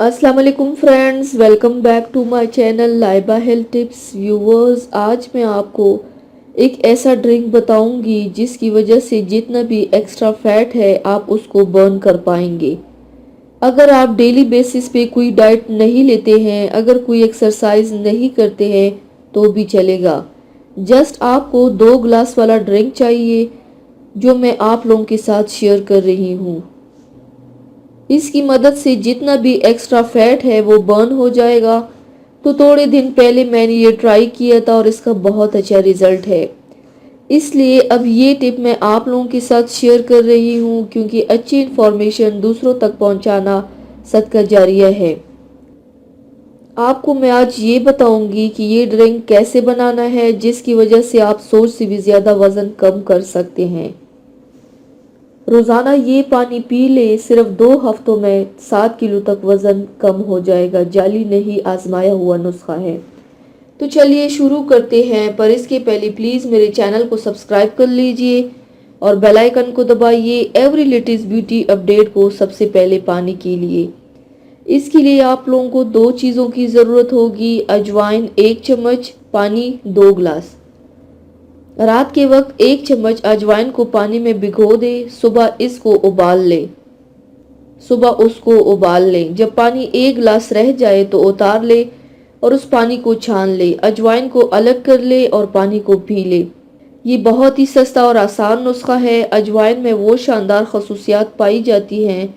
अस्सलाम वालेकुम friends, welcome back to my channel Laiba health tips. Viewers, आज मैं आपको एक ऐसा ड्रिंक बताऊंगी जिसकी वजह से जितना भी एक्स्ट्रा फैट है आप उसको बर्न कर पाएंगे। अगर आप डेली बेसिस पे कोई डाइट नहीं लेते हैं, अगर कोई एक्सरसाइज नहीं करते हैं तो भी चलेगा। जस्ट आपको 2 ग्लास वाला ड्रिंक चाहिए जो मैं आप लोगों के साथ शेयर कर रही हूँ। इसकी मदद से जितना भी एक्स्ट्रा फैट है वो बर्न हो जाएगा। तो थोड़े दिन पहले मैंने ये ट्राई किया था और इसका बहुत अच्छा रिजल्ट है। इसलिए अब ये टिप मैं आप लोगों के साथ शेयर कर रही हूँ, क्योंकि अच्छी इन्फॉर्मेशन दूसरों तक पहुँचाना सदका जारिया है। आपको मैं आज ये बताऊंगी कि ये ड्रिंक कैसे बनाना है जिसकी वजह से आप सोच से भी ज़्यादा वज़न कम कर सकते हैं। रोज़ाना ये पानी पी ले, सिर्फ 2 हफ्तों में 7 किलो तक वज़न कम हो जाएगा। जाली नहीं, आजमाया हुआ नुस्खा है। तो चलिए शुरू करते हैं, पर इसके पहले प्लीज़ मेरे चैनल को सब्सक्राइब कर लीजिए और बेल आइकन को दबाइए एवरी लेटेस्ट ब्यूटी अपडेट को सबसे पहले पाने के लिए। इसके लिए आप लोगों को 2 चीज़ों की ज़रूरत होगी। अजवाइन 1 चम्मच, पानी 2 ग्लास। रात के वक्त 1 चम्मच अजवाइन को पानी में भिगो दे, सुबह उसको उबाल ले। जब पानी 1 गिलास रह जाए तो उतार ले और उस पानी को छान ले। अजवाइन को अलग कर ले और पानी को पी ले। ये बहुत ही सस्ता और आसान नुस्खा है। अजवाइन में वो शानदार खसूसियात पाई जाती हैं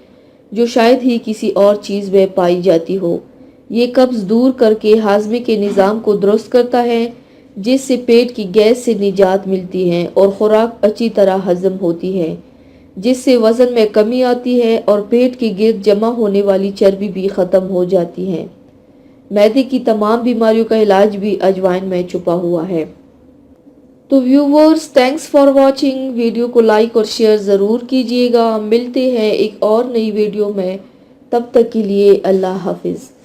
जो शायद ही किसी और चीज़ में पाई जाती हो। ये कब्ज़ दूर करके हाजमे के निज़ाम को दुरुस्त करता है, जिससे पेट की गैस से निजात मिलती है और खुराक अच्छी तरह हजम होती है, जिससे वज़न में कमी आती है और पेट के गिर्द जमा होने वाली चर्बी भी ख़त्म हो जाती है। मैदे की तमाम बीमारियों का इलाज भी अजवाइन में छुपा हुआ है। तो viewers, thanks for watching. Video को लाइक और शेयर ज़रूर कीजिएगा। मिलते हैं एक और नई वीडियो में, तब तक के लिए अल्लाह हाफिज़।